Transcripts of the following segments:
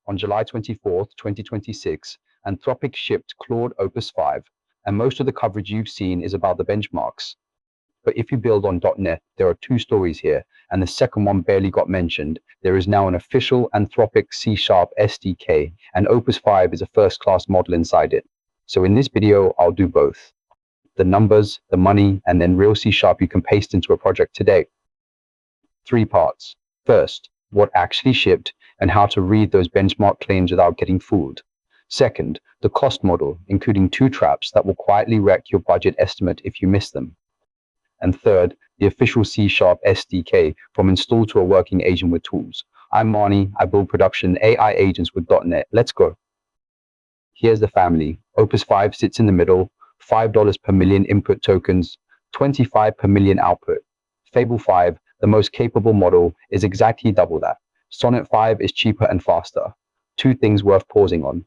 On July 24th, 2026, Anthropic shipped Claude Opus 5, and most of the coverage you've seen is about the benchmarks. But if you build on .NET, there are two stories here, and the second one barely got mentioned. There is now an official Anthropic C# SDK, and Opus 5 is a first-class model inside it. So in this video, I'll do both. The numbers, the money, and then real C# you can paste into a project today. 3 parts. First, what actually shipped and how to read those benchmark claims without getting fooled. Second, the cost model, including 2 traps that will quietly wreck your budget estimate if you miss them. And third, the official C# SDK from install to a working agent with tools. I'm Marnie, I build production AI agents with .NET. Let's go. Here's the family. Opus 5 sits in the middle, $5 per million input tokens, 25 per million output. Fable 5, the most capable model, is exactly double that. Sonnet 5 is cheaper and faster. 2 things worth pausing on.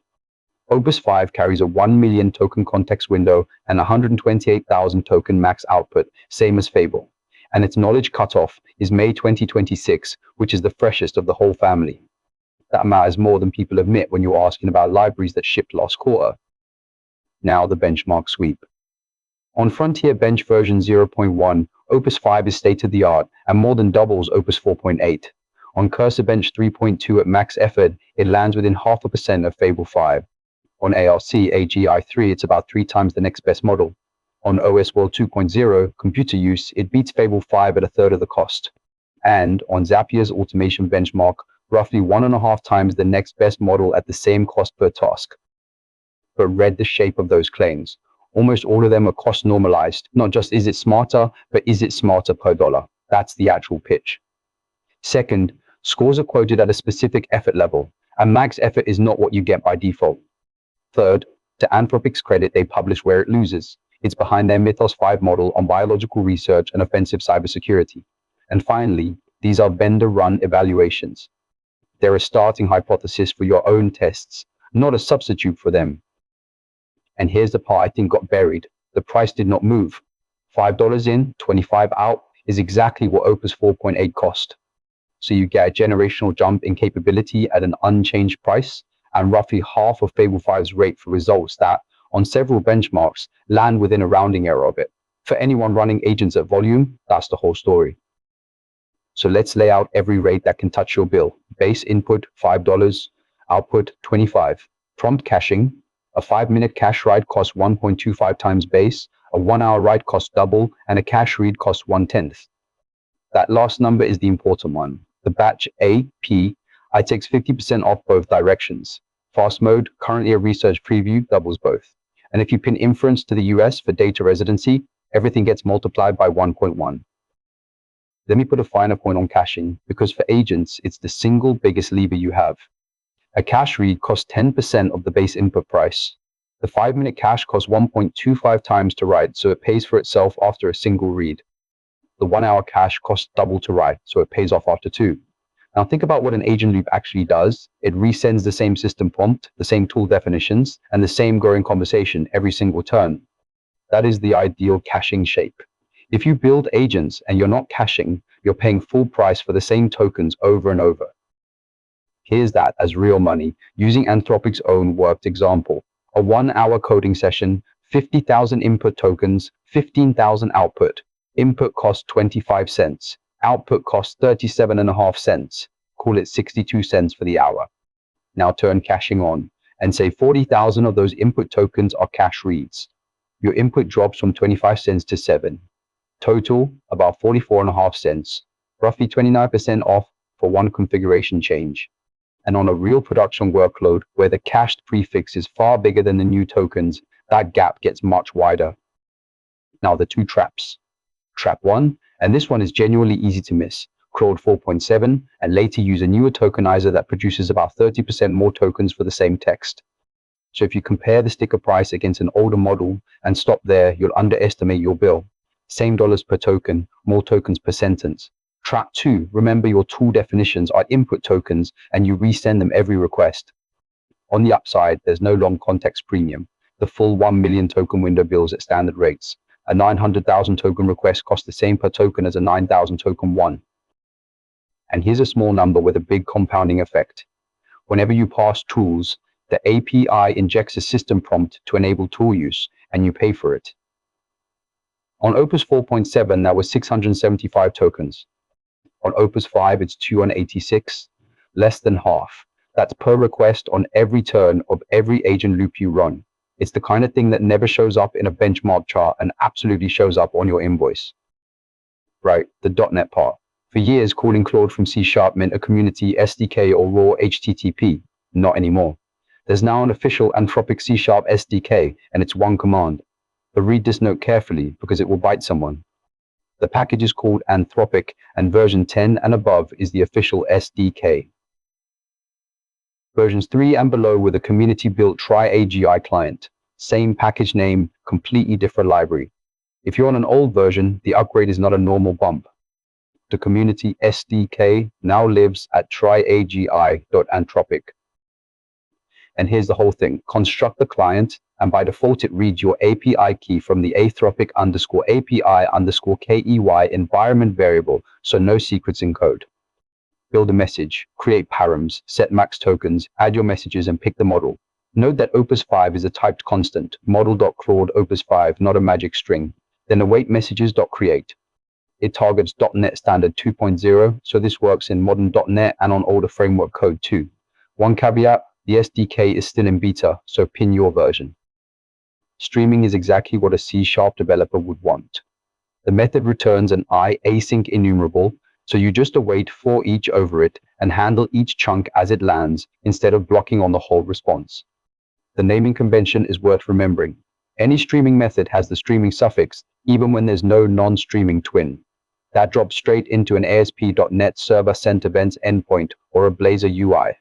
Opus 5 carries a 1 million token context window and 128,000 token max output, same as Fable. And its knowledge cutoff is May 2026, which is the freshest of the whole family. That matters more than people admit when you're asking about libraries that shipped last quarter. Now the benchmark sweep. On Frontier Bench version 0.1, Opus 5 is state-of-the-art and more than doubles Opus 4.8. On Cursor Bench 3.2 at max effort, it lands within 0.5% of Fable 5. On ARC AGI 3, it's about 3 times the next best model. On OS World 2.0, computer use, it beats Fable 5 at 1/3 of the cost. And on Zapier's automation benchmark, roughly 1.5 times the next best model at the same cost per task. But read the shape of those claims. Almost all of them are cost normalized. Not just is it smarter, but is it smarter per dollar? That's the actual pitch. Second, scores are quoted at a specific effort level, and max effort is not what you get by default. Third, to Anthropic's credit, they publish where it loses. It's behind their Mythos 5 model on biological research and offensive cybersecurity. And finally, these are vendor-run evaluations. They're a starting hypothesis for your own tests, not a substitute for them. And here's the part I think got buried. The price did not move. $5 in, 25 out is exactly what Opus 4.8 cost. So you get a generational jump in capability at an unchanged price, and roughly half of Fable 5's rate for results that, on several benchmarks, land within a rounding error of it. For anyone running agents at volume, that's the whole story. So let's lay out every rate that can touch your bill. Base input, $5, output, 25. Prompt caching, a 5-minute cache write costs 1.25 times base, a 1-hour write costs double, and a cache read costs 1/10. That last number is the important one. The batch AP, I takes 50% off both directions. Fast mode, currently a research preview, doubles both. And if you pin inference to the US for data residency, everything gets multiplied by 1.1. Let me put a finer point on caching, because for agents, it's the single biggest lever you have. A cache read costs 10% of the base input price. The 5-minute cache costs 1.25 times to write, so it pays for itself after a single read. The 1-hour cache costs double to write, so it pays off after 2. Now think about what an agent loop actually does. It resends the same system prompt, the same tool definitions, and the same growing conversation every single turn. That is the ideal caching shape. If you build agents and you're not caching, you're paying full price for the same tokens over and over. Here's that as real money, using Anthropic's own worked example. A 1-hour coding session, 50,000 input tokens, 15,000 output. Input costs 25 cents. Output costs 37.5 cents. Call it 62 cents for the hour. Now turn caching on and say 40,000 of those input tokens are cache reads. Your input drops from 25 cents to 7. Total, about 44.5 cents. Roughly 29% off for one configuration change. And on a real production workload where the cached prefix is far bigger than the new tokens, that gap gets much wider. Now the 2 traps. Trap 1, and this one is genuinely easy to miss. Claude 4.7, and later use a newer tokenizer that produces about 30% more tokens for the same text. So if you compare the sticker price against an older model and stop there, you'll underestimate your bill. Same dollars per token, more tokens per sentence. Trap 2, remember your tool definitions are input tokens and you resend them every request. On the upside, there's no long context premium. The full 1 million token window bills at standard rates. A 900,000 token request costs the same per token as a 9,000 token one. And here's a small number with a big compounding effect. Whenever you pass tools, the API injects a system prompt to enable tool use, and you pay for it. On Opus 4.7, that was 675 tokens. On Opus 5, it's 286, less than half. That's per request on every turn of every agent loop you run. It's the kind of thing that never shows up in a benchmark chart and absolutely shows up on your invoice. Right, the .NET part. For years, calling Claude from C# meant a community SDK or raw HTTP. Not anymore. There's now an official Anthropic C# SDK, and it's one command. But read this note carefully because it will bite someone. The package is called Anthropic, and version 10 and above is the official SDK. Versions 3 and below were the community-built IChatClient. Same package name, completely different library. If you're on an old version, the upgrade is not a normal bump. The community SDK now lives at tryagi.anthropic. And here's the whole thing. Construct the client, and by default it reads your API key from the Anthropic_API_KEY environment variable, so no secrets in code. Build a message, create params, set max tokens, add your messages, and pick the model. Note that Opus 5 is a typed constant, model.claude Opus 5, not a magic string. Then await messages.create. It targets .NET Standard 2.0, so this works in modern .NET and on older framework code too. One caveat, the SDK is still in beta, so pin your version. Streaming is exactly what a C# developer would want. The method returns an IAsyncEnumerable, so you just await for each over it and handle each chunk as it lands instead of blocking on the whole response. The naming convention is worth remembering. Any streaming method has the streaming suffix, even when there's no non-streaming twin. That drops straight into an ASP.NET Server Sent Events endpoint or a Blazor UI.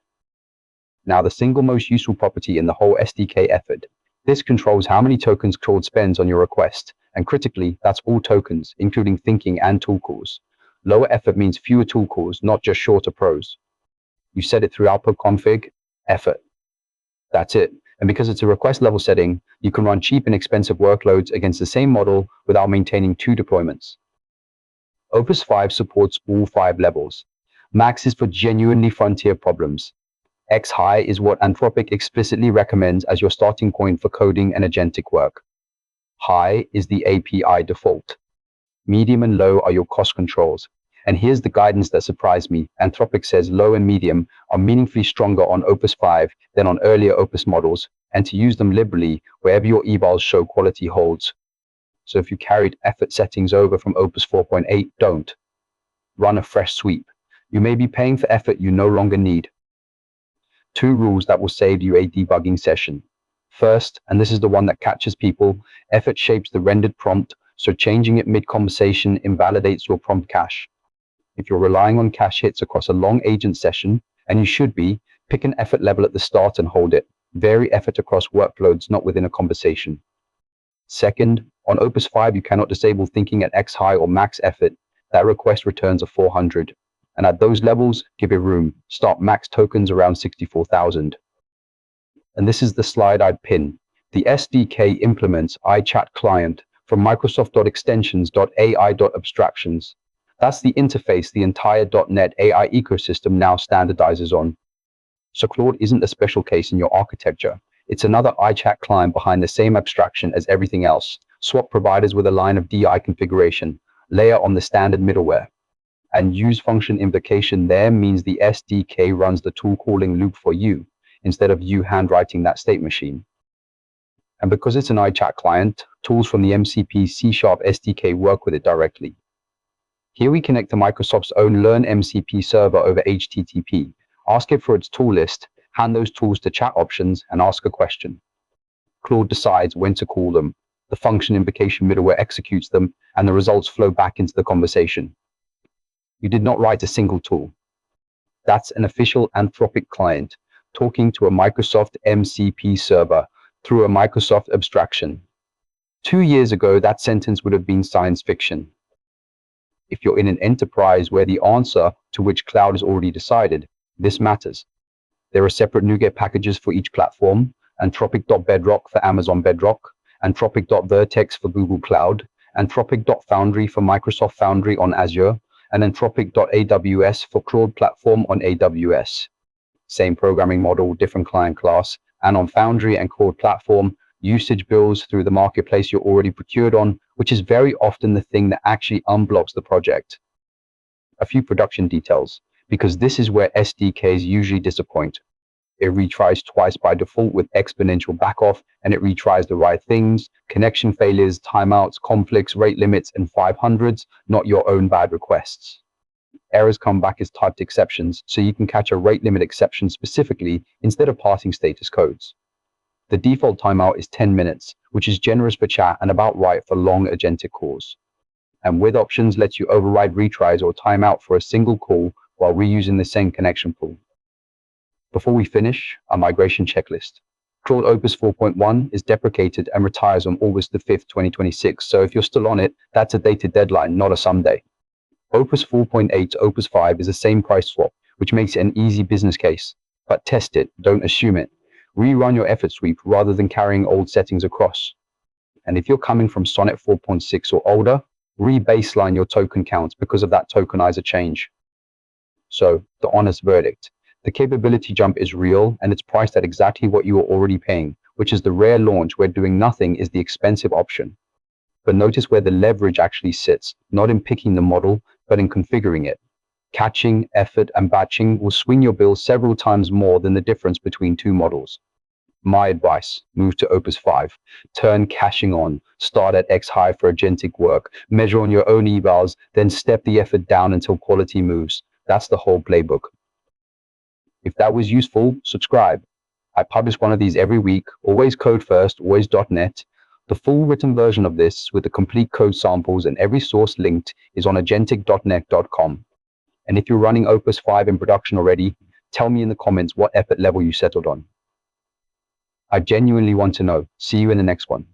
Now, the single most useful property in the whole SDK effort. This controls how many tokens Claude spends on your request, and critically, that's all tokens, including thinking and tool calls. Lower effort means fewer tool calls, not just shorter prose. You set it through output config, effort. That's it. And because it's a request level setting, you can run cheap and expensive workloads against the same model without maintaining two deployments. Opus 5 supports all 5 levels. Max is for genuinely frontier problems. X high is what Anthropic explicitly recommends as your starting point for coding and agentic work. High is the API default. Medium and low are your cost controls. And here's the guidance that surprised me. Anthropic says low and medium are meaningfully stronger on Opus 5 than on earlier Opus models, and to use them liberally wherever your evals show quality holds. So if you carried effort settings over from Opus 4.8, don't. Run a fresh sweep. You may be paying for effort you no longer need. 2 rules that will save you a debugging session. First, and this is the one that catches people, effort shapes the rendered prompt, so changing it mid-conversation invalidates your prompt cache. If you're relying on cache hits across a long agent session, and you should be, pick an effort level at the start and hold it. Vary effort across workloads, not within a conversation. Second, on Opus 5, you cannot disable thinking at X high or max effort. That request returns a 400. And at those levels, give it room. Start max tokens around 64,000. And this is the slide I'd pin. The SDK implements IChatClient from microsoft.extensions.ai abstractions. That's the interface the entire .NET AI ecosystem now standardizes on. So Claude isn't a special case in your architecture. It's another IChatClient behind the same abstraction as everything else. Swap providers with a line of DI configuration. Layer on the standard middleware. And use function invocation there means the SDK runs the tool calling loop for you, instead of you handwriting that state machine. And because it's an IChatClient, tools from the MCP C# SDK work with it directly. Here we connect to Microsoft's own Learn MCP server over HTTP, ask it for its tool list, hand those tools to chat options, and ask a question. Claude decides when to call them, the function invocation middleware executes them, and the results flow back into the conversation. You did not write a single tool. That's an official Anthropic client talking to a Microsoft MCP server through a Microsoft abstraction. 2 years ago, that sentence would have been science fiction. If you're in an enterprise where the answer to which cloud is already decided, this matters. There are separate NuGet packages for each platform, Anthropic.Bedrock for Amazon Bedrock, Anthropic.Vertex for Google Cloud, Anthropic.Foundry for Microsoft Foundry on Azure, and Anthropic.AWS for Claude Platform on AWS. same programming model, different client class. And on Foundry and Claude platform, usage bills through the marketplace you're already procured on, which is very often the thing that actually unblocks the project. A few production details, because this is where SDKs usually disappoint. It retries twice by default with exponential backoff, and it retries the right things: connection failures, timeouts, conflicts, rate limits, and 500s, not your own bad requests. Errors come back as typed exceptions, so you can catch a rate limit exception specifically instead of passing status codes. The default timeout is 10 minutes, which is generous for chat and about right for long agentic calls. And with options lets you override retries or timeout for a single call while reusing the same connection pool. Before we finish, a migration checklist. Claude Opus 4.1 is deprecated and retires on August the 5th, 2026, so if you're still on it, that's a dated deadline, not a someday. Opus 4.8 to Opus 5 is the same price swap, which makes it an easy business case. But test it, don't assume it. Rerun your effort sweep rather than carrying old settings across. And if you're coming from Sonnet 4.6 or older, re-baseline your token counts because of that tokenizer change. So, the honest verdict. The capability jump is real, and it's priced at exactly what you are already paying, which is the rare launch where doing nothing is the expensive option. But notice where the leverage actually sits, not in picking the model, but in configuring it. Caching, effort, and batching will swing your bill several times more than the difference between two models. My advice, move to Opus 5. Turn caching on, start at X high for agentic work, measure on your own evals, then step the effort down until quality moves. That's the whole playbook. If that was useful, subscribe. I publish one of these every week, always code first, always .NET. The full written version of this with the complete code samples and every source linked is on agentic.net.com. And if you're running Opus 5 in production already, tell me in the comments what effort level you settled on. I genuinely want to know. See you in the next one.